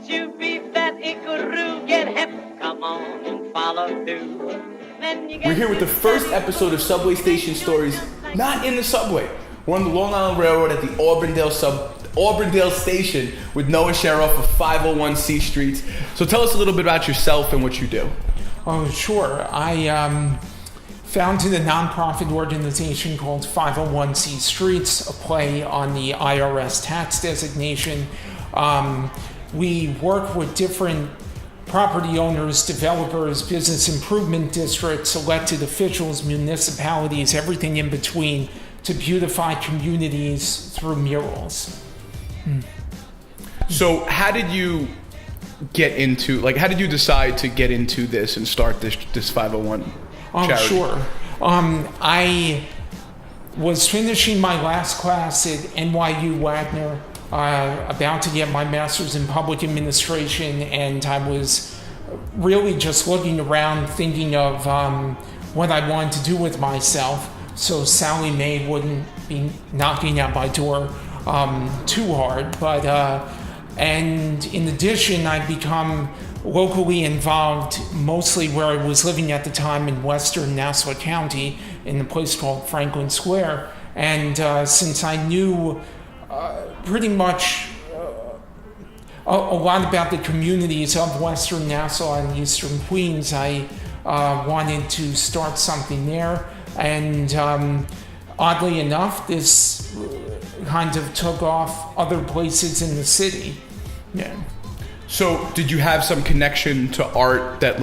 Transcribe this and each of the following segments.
you beef that icaroo? Get hip, come on and follow through. We're here with the first episode of Subway Station Stories, not in the subway. We're on the Long Island Railroad at the Auburndale Station with Noah Sheroff of 501 C Streets. So tell us a little bit about yourself and what you do. Oh, sure. I founded a nonprofit organization called 501c Streets, a play on the IRS tax designation. We work with different property owners, developers, business improvement districts, elected officials, municipalities, everything in between, to beautify communities through murals. So how did you decide to get into this and start this 501 charity? Sure. I was finishing my last class at NYU Wagner, about to get my master's in public administration, and I was really just looking around thinking of what I wanted to do with myself, so Sally Mae wouldn't be knocking at my door too hard. But and in addition, I'd become locally involved, mostly where I was living at the time in western Nassau County, in a place called Franklin Square. And since I knew pretty much a lot about the communities of western Nassau and eastern Queens, I wanted to start something there. And oddly enough, this kind of took off other places in the city. Yeah. So did you have some connection to art that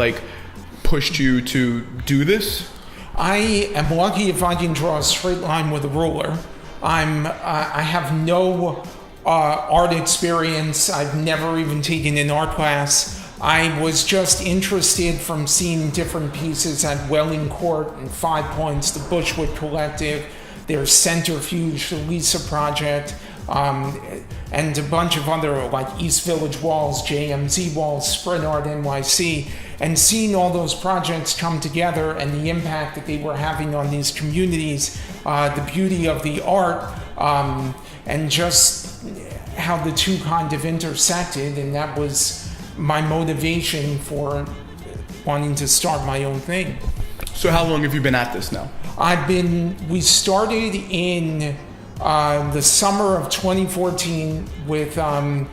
pushed you to do this? I am lucky if I can draw a straight line with a ruler. I have no art experience. I've never even taken an art class. I was just interested from seeing different pieces at Welling Court and Five Points, the Bushwick Collective, their Centrifuge, the Lisa Project, and a bunch of other East Village Walls, JMZ Walls, Spread Art NYC, and seeing all those projects come together and the impact that they were having on these communities, the beauty of the art, and just how the two kind of intersected, and that was my motivation for wanting to start my own thing. So how long have you been at this now? We started in the summer of 2014 with a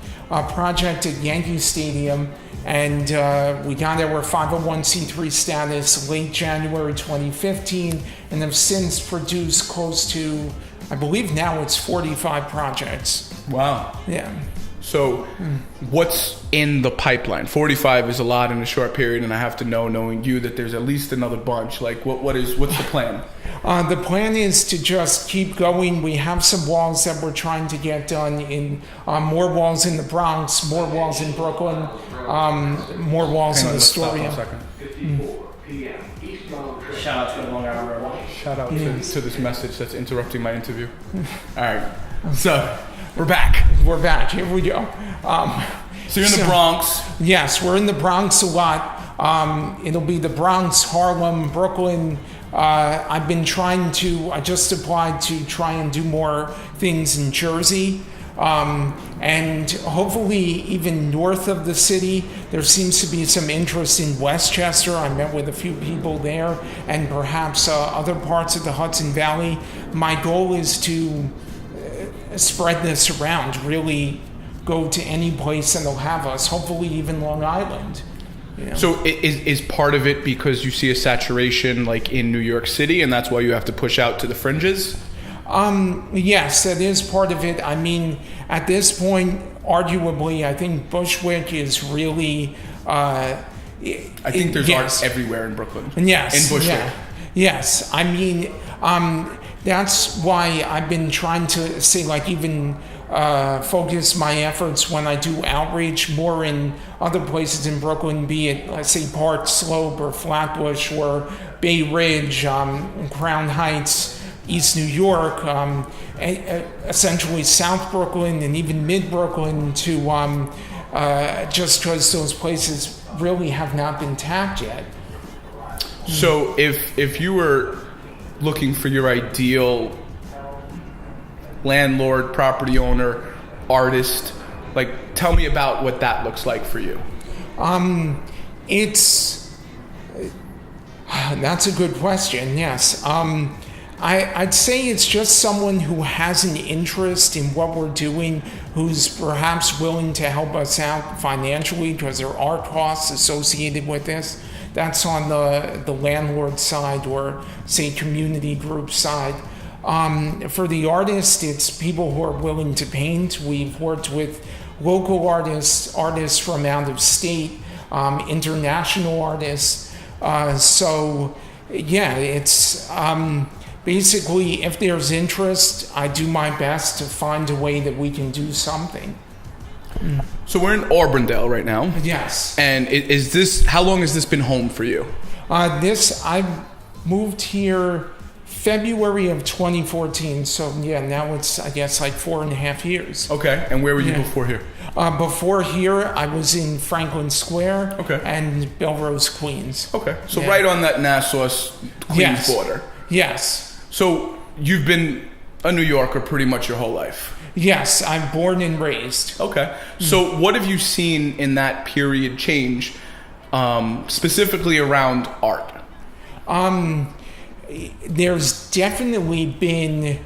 project at Yankee Stadium, and we got our 501c3 status late January 2015, and have since produced close to, I believe now it's 45 projects. Wow. Yeah. So what's in the pipeline? 45 is a lot in a short period, and I have to know, knowing you, that there's at least another bunch. What's the plan? The plan is to just keep going. We have some walls that we're trying to get done in more walls in the Bronx, more walls in Brooklyn, more walls in Astoria. Shout out to the Long Island Railroad. Shout out to this message that's interrupting my interview. All right, so we're back. We're back. Here we go. So you're in the Bronx. Yes, we're in the Bronx a lot. It'll be the Bronx, Harlem, Brooklyn. I just applied to try and do more things in Jersey. And hopefully even north of the city. There seems to be some interest in Westchester. I met with a few people there, and perhaps other parts of the Hudson Valley. My goal is to spread this around, really go to any place and they'll have us, hopefully even Long Island. You know? So is part of it because you see a saturation in New York City, and that's why you have to push out to the fringes? Yes, that is part of it. I mean, at this point, arguably, I think Bushwick is really... I think there's art everywhere in Brooklyn. Yes. In Bushwick. Yeah. Yes. I mean, that's why I've been trying to say, even focus my efforts when I do outreach more in other places in Brooklyn, be it, let's say, Park Slope or Flatbush or Bay Ridge, Crown Heights, East New York, essentially South Brooklyn and even Mid Brooklyn, to just because those places really have not been tapped yet. So if you were looking for your ideal landlord, property owner, artist, Like, tell me about what that looks like for you. That's a good question, yes. I'd say it's just someone who has an interest in what we're doing, who's perhaps willing to help us out financially because there are costs associated with this. That's on the landlord side or, say, community group side. For the artist, it's people who are willing to paint. We've worked with local artists from out of state, international artists. So, yeah, it's basically, if there's interest, I do my best to find a way that we can do something. So we're in Auburndale right now. Yes. And how long has this been home for you? I moved here February of 2014. So yeah, now it's, I guess, like 4.5 years. Okay. And where were you before here? Before here, I was in Franklin Square. Okay. And Belrose, Queens. Okay. So right on that Nassau-Queens border. Yes. So you've been a New Yorker pretty much your whole life? Yes, I'm born and raised. Okay. So what have you seen in that period change, specifically around art? There's definitely been...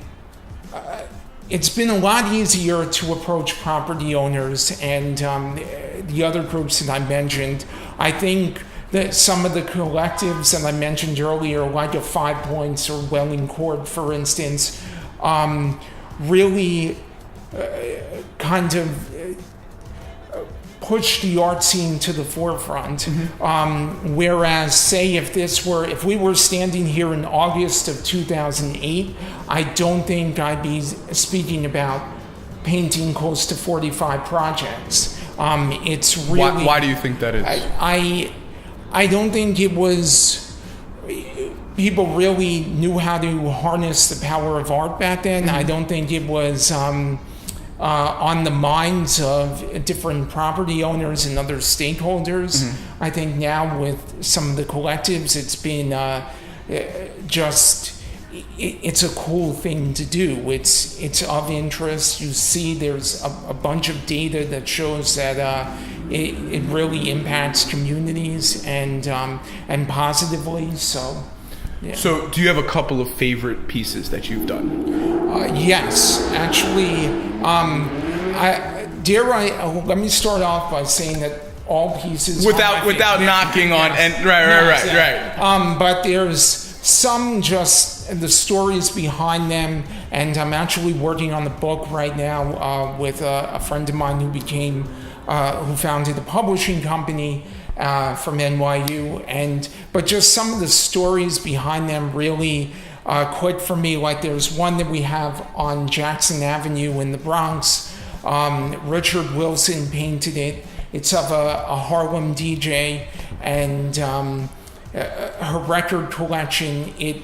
it's been a lot easier to approach property owners and the other groups that I mentioned. I think that some of the collectives that I mentioned earlier, like a 5 Points or Welling Court, for instance, really kind of push the art scene to the forefront. Whereas, say, if we were standing here in August of 2008, I don't think I'd be speaking about painting close to 45 projects. It's really... Why do you think that is? I don't think it was... People really knew how to harness the power of art back then. I don't think it was on the minds of different property owners and other stakeholders. I think now with some of the collectives, it's been it's a cool thing to do. It's of interest. You see there's a bunch of data that shows that it really impacts communities and positively. So. Yeah. So, do you have a couple of favorite pieces that you've done? Yes, actually. Let me start off by saying that all pieces without knocking on and right. But there's some just the stories behind them, and I'm actually working on the book right now with a friend of mine who founded a publishing company. From NYU, but just some of the stories behind them really click for me. Like there's one that we have on Jackson Avenue in the Bronx. Richard Wilson painted it. It's of a Harlem DJ, and her record collection. It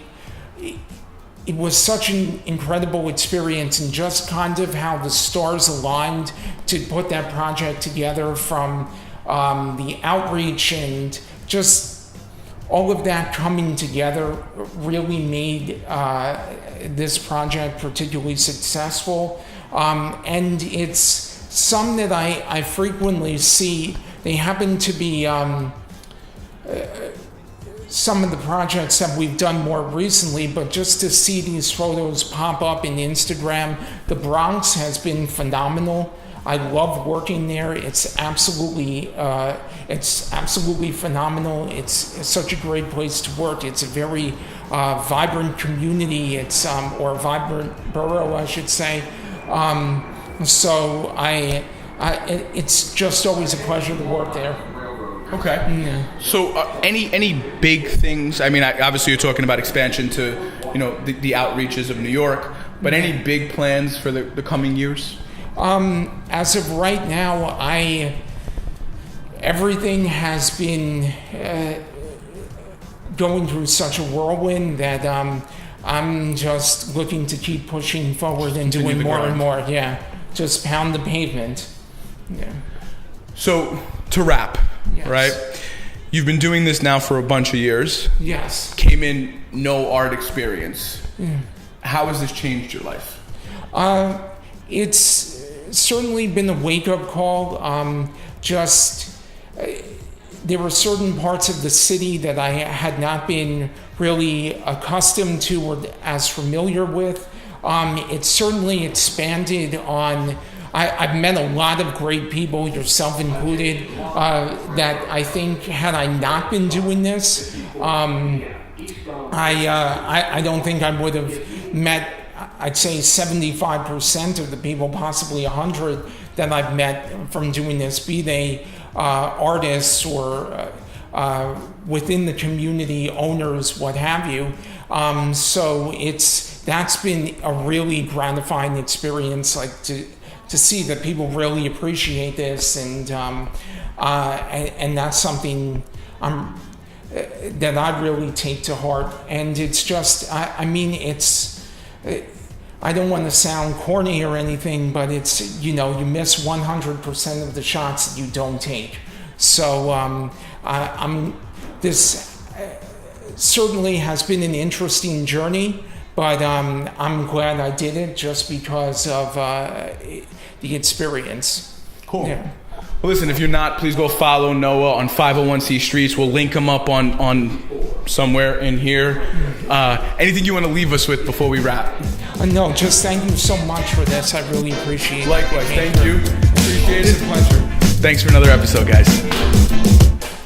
was such an incredible experience, and just kind of how the stars aligned to put that project together, from the outreach and just all of that coming together really made this project particularly successful. And it's some that I frequently see. They happen to be some of the projects that we've done more recently, but just to see these photos pop up in Instagram, the Bronx has been phenomenal. I love working there. It's absolutely phenomenal. It's such a great place to work. It's a very vibrant community. It's or vibrant borough, I should say. So it's just always a pleasure to work there. Okay. Yeah. So any big things? I mean, obviously you're talking about expansion to the outreaches of New York, but any big plans for the coming years? As of right now, everything has been going through such a whirlwind that I'm just looking to keep pushing forward and doing more and more. Yeah, just pound the pavement. Yeah. So to wrap, yes. Right? You've been doing this now for a bunch of years. Yes. Came in no art experience. Yeah. How has this changed your life? It's certainly been a wake-up call. There were certain parts of the city that I had not been really accustomed to or as familiar with. It certainly expanded on. I've met a lot of great people, yourself included, that I think had I not been doing this, I don't think I would have met, I'd say 75% of the people, possibly 100 that I've met from doing this, be they artists or within the community, owners, what have you. So that's been a really gratifying experience, like to see that people really appreciate this, and that's something that I really take to heart. And it's just, I don't want to sound corny or anything, but it's, you miss 100% of the shots that you don't take. So this certainly has been an interesting journey, but I'm glad I did it just because of the experience. Cool. Yeah. Well, listen, if you're not, please go follow Noah on 501c Streets. We'll link him up on somewhere in here. Anything you want to leave us with before we wrap? No, just thank you so much for this. I really appreciate it. Likewise, thank you. Appreciate it. It's a pleasure. Thanks for another episode, guys.